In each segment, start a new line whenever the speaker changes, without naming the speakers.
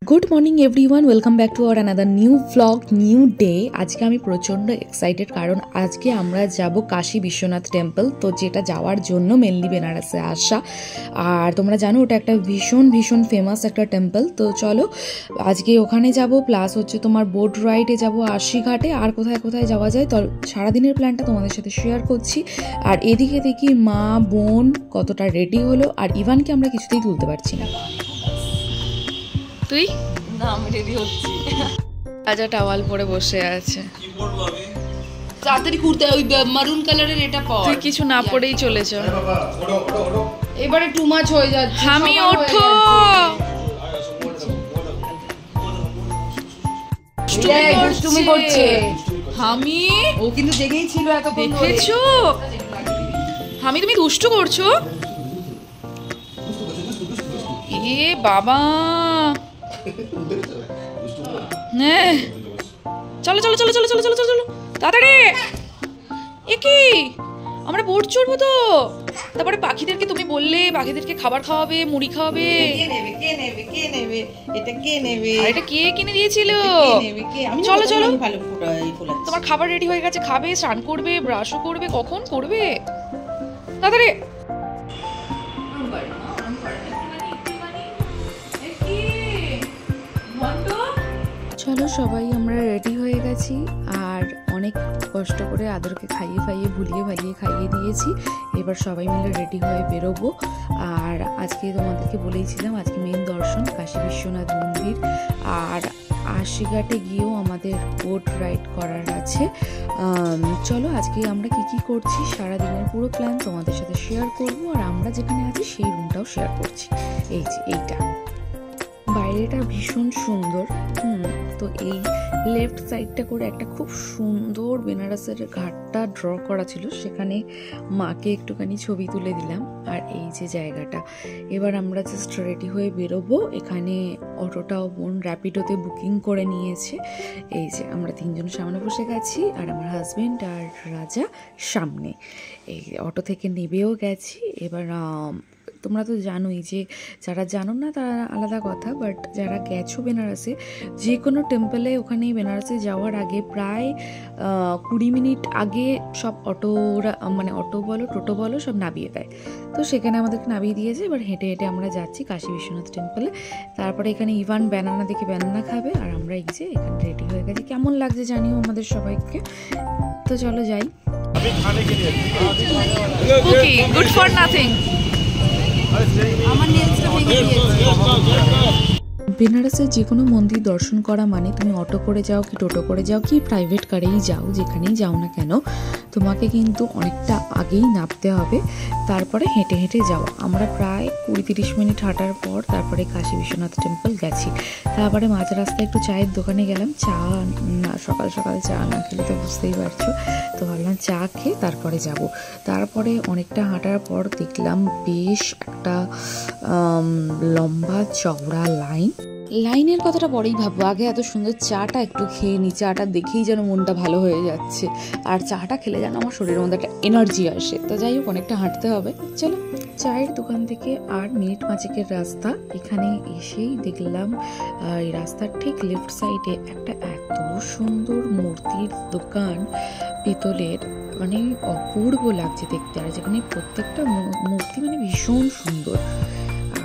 Good morning everyone, welcome back to our another new vlog, new day. আজকে আমি প্রচণ্ড excited, কারণ আজকে আমরা যাব কাশী বিশ্বনাথ টেম্পল। তো যেটা যাওয়ার জন্য মেনলি বেনারসে আসা, আর তোমরা জানো ওটা একটা ভীষণ ভীষণ ফেমাস একটা টেম্পল। তো চলো আজকে ওখানে যাব, প্লাস হচ্ছে তোমার বোট রাইডে যাব আশি ঘাটে, আর কোথায় কোথায় যাওয়া যায়। তো সারাদিনের প্ল্যানটা তোমাদের সাথে শেয়ার করছি। আর এদিকে দেখি মা বোন কতটা রেডি হলো, আর ইভানকে আমরা কিছুতেই তুলতে পারছি না। তুই
না, আমি রেডি হচ্ছি।
রাজা টাওয়াল পরে বসে আছে।
তাড়াতাড়ি কুর্তা ওই মারুন কালারের এটা পর।
তুই কিছু না পরেই চলেছ।
এবারে টু মাচ হয়ে যাচ্ছে।
আমি ওঠো,
তুমি করছে আমি। ও কিন্তু জেগেই ছিল এতক্ষণ।
দেখেছো আমি, তুমি দুষ্টু করছো। এ বাবা, চলো চলো চলো চলো চলো চলো চলো তাড়াতাড়ি। এ কি, আমরা বোট চড়বো তো। তারপরে পাখিদেরকে তুমি বললে পাখিদেরকে খাবার খাওয়াবে, মুড়ি খাওয়াবে। এটা কে কিনে দিয়েছিল? চলো চলো, তোমার খাবার রেডি হয়ে গেছে, খাবে, স্নান করবে, ব্রাশও করবে। কখন করবে? তাড়াতাড়ি। চলো সবাই আমরা রেডি হয়ে গেছি, আর অনেক কষ্ট করে আদরকে খাইয়ে ফাইয়ে ভুলিয়ে ভালিয়ে খাইয়ে দিয়েছি। এবার সবাই মিলে রেডি হয়ে বেরোবো। আর আজকে তোমাদেরকে বলেইছিলাম আজকে মেন দর্শন কাশী বিশ্বনাথ মন্দির, আর আশিঘাটে গিয়েও আমাদের বোট রাইড করার আছে। চলো আজকে আমরা কি কি করছি সারাদিনের পুরো প্ল্যান তোমাদের সাথে শেয়ার করবো। আর আমরা যেখানে আছি সেই রুমটাও শেয়ার করছি। এই যে এইটা, বাইরেটা ভীষণ সুন্দর। তো এই লেফট সাইডটা করে একটা খুব সুন্দর বেনারসের ঘাটটা ড্র করা ছিল, সেখানে মাকে একটুখানি ছবি তুলে দিলাম। আর এই যে জায়গাটা, এবার আমরা জাস্ট রেডি হয়ে বেরোবো। এখানে অটোটাও বোন র্যাপিডোতে বুকিং করে নিয়েছে। এই যে আমরা তিনজন সামনে বসে গেছি, আর আমার হাজবেন্ড আর রাজা সামনে। এই অটো থেকে নেবেও গেছি। এবার তোমরা তো জানোই, যে যারা জানো না তারা আলাদা কথা, বাট যারা গেছো বেনারসে, যে কোনো টেম্পলে ওখানে বেনারসে যাওয়ার আগে প্রায় 20 মিনিট আগে সব অটোরা, মানে অটো বলো টোটো বলো, সব নামিয়ে দেয়। তো সেখানে আমাদেরকে নামিয়ে দিয়েছে। এবার হেঁটে হেঁটে আমরা যাচ্ছি কাশী বিশ্বনাথ টেম্পলে। তারপরে এখানে ইভান ব্যানানা দেখে ব্যানানা খাবে, আর আমরা এই যে এখানে রেডি হয়ে গেছি। কেমন লাগছে জানিও আমাদের সবাইকে। তো চলো যাই। Good for nothing. বেনারসের যে কোনো মন্দির দর্শন করা মানে তুমি অটো করে যাও কি টোটো করে যাও কি প্রাইভেট কারেই যাও, যেখানেই যাও না কেন, তোমাকে কিন্তু অনেকটা আগেই নামতে হবে, তারপরে হেঁটে হেঁটে যাওয়া। আমরা প্রায় 20-30 মিনিট হাঁটার পর তারপরে কাশী বিশ্বনাথ টেম্পল গেছি। তারপরে মাঝ রাস্তায় একটু চায়ের দোকানে গেলাম। চা না, সকাল সকাল চা না খেলে তো বুঝতেই পারছো। তো ভাবলাম চা খেয়ে তারপরে যাব। তারপরে অনেকটা হাঁটার পর দেখলাম বেশ একটা লম্বা চওড়া লাইনের কথাটা পরেই ভাববো, আগে এত সুন্দর চাটা একটু খেয়ে নিই। চাটা দেখেই যেন মনটা ভালো হয়ে যাচ্ছে, আর চাটা খেলে যেন আমার শরীরের মধ্যে একটা এনার্জি আসে। তো যাই হোক, অনেকটা হাঁটতে হবে। চলো, চায়ের দোকান থেকে আর মিনিট 5-এর রাস্তা। এখানে এসেই দেখলাম এই রাস্তার ঠিক লেফট সাইডে একটা এত সুন্দর মূর্তির দোকান, পিতলের, মানে অপূর্ব লাগছে দেখতে। আর যেখানে প্রত্যেকটা মূর্তি মানে ভীষণ সুন্দর।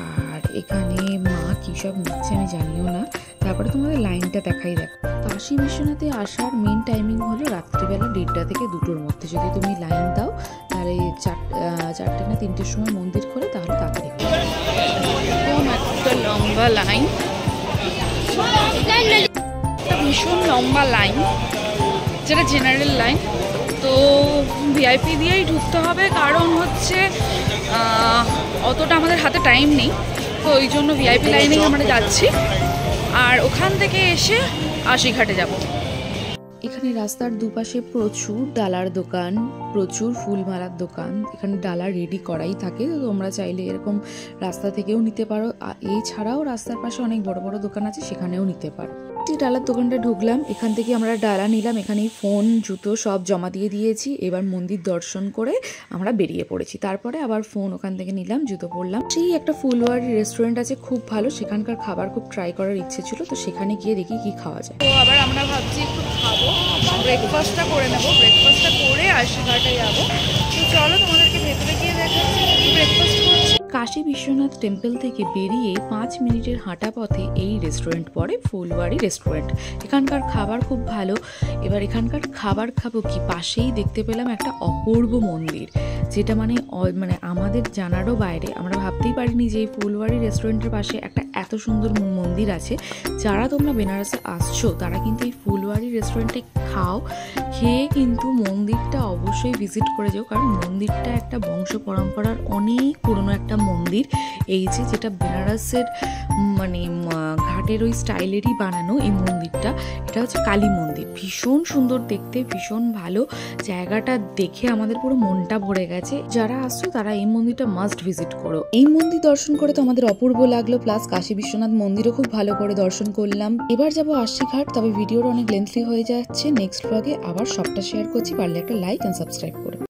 আর এখানে মা কী সব নিচ্ছে আমি জানিও না। তারপরে তোমাদের লাইনটা দেখাই। দেখো, কাশী বিশ্বনাথে আসার মেন টাইমিং হলো রাত্রিবেলা 1:30 থেকে 2টোর মধ্যে। যদি তুমি লাইন দাও তাহলে 4টে না 3টের সময় মন্দির খোলে, তাহলে তাড়াতাড়ি হবে। একটা লম্বা লাইন, ভীষণ লম্বা লাইন, যেটা জেনারেল লাইন। তো ভিআইপি দিয়েই ঢুকতে হবে, কারণ হচ্ছে অতটা আমাদের হাতে টাইম নেই। তো ওই জন্য ভিআইপি লাইনেই আমরা যাচ্ছি। আর ওখান থেকে এসে আশিঘাটে যাব। এখানে রাস্তার দুপাশে প্রচুর ডালার দোকান, প্রচুর ফুলমালার দোকান। এখানে ডালা রেডি করাই থাকে। তো তোমরা চাইলে এরকম রাস্তা থেকেও নিতে পারো। এছাড়াও রাস্তার পাশে অনেক বড় বড় দোকান আছে, সেখানেও নিতে পারো। ডালার দোকানটা ঢুকলাম, এখান থেকে আমরা ডালা নিলাম, এখানেই ফোন জুতো সব জমা দিয়ে দিয়েছি। এবার মন্দির দর্শন করে আমরা বেরিয়ে পড়েছি। তারপরে আবার ফোন ওখান থেকে নিলাম, জুতো পরলাম। সেই একটা ফুলওয়ারি রেস্টুরেন্ট আছে, খুব ভালো, সেখানকার খাবার খুব ট্রাই করার ইচ্ছে ছিল, তো সেখানে গিয়ে দেখি কি খাওয়া যায়।
তো আবার আমরা ভাবছি একটু খাবো, ব্রেকফাস্টটা করে নেবো, ব্রেকফাস্টটা করে আশীর্ঘাটে যাবো। তো চলো তোমাদেরকে ভেতরে গিয়ে দেখাচ্ছি ব্রেকফাস্ট করছি।
কাশী বিশ্বনাথ টেম্পল থেকে বেরিয়ে 5 মিনিটের হাঁটা পথে এই রেস্টুরেন্ট পড়ে, ফুলওয়ারি রেস্টুরেন্ট। এখানকার খাবার খুব ভালো। এবার এখানকার খাবার খাবো কি, পাশেই দেখতে পেলাম একটা অপূর্ব মন্দির, যেটা মানে আমাদের জানারও বাইরে। আমরা ভাবতেই পারিনি যে এই ফুলওয়ারি রেস্টুরেন্টের পাশে একটা এত সুন্দর মন্দির আছে। যারা তোমরা বেনারসে আসছো তারা কিন্তু এই ফুলওয়ারি রেস্টুরেন্টে খাও, খেয়ে কিন্তু মন্দিরটা অবশ্যই ভিজিট করে যাও, কারণ মন্দিরটা একটা বংশ পরম্পরার অনেক পুরনো একটা মন্দির। এই যেটা বেনারসের ঘাটের ওই স্টাইলেরই বানানো এই মন্দিরটা, এটা হচ্ছে কালী মন্দির। ভীষণ সুন্দর দেখতে, ভীষণ ভালো, জায়গাটা দেখে আমাদের পুরো মনটা ভরে গেছে। যারা আসছো তারা এই মন্দিরটা মাস্ট ভিজিট করো। এই মন্দির দর্শন করে তো আমাদের অপূর্ব লাগলো, প্লাস কাশী বিশ্বনাথ মন্দিরও খুব ভালো করে দর্শন করলাম। এবার যাবো আশীঘাট, তবে ভিডিওটা অনেক লেন্থি হয়ে যাচ্ছে। নেক্সট ব্লগে আবার সবটা শেয়ার করছি, পারলে একটা লাইক এন্ড সাবস্ক্রাইব করো।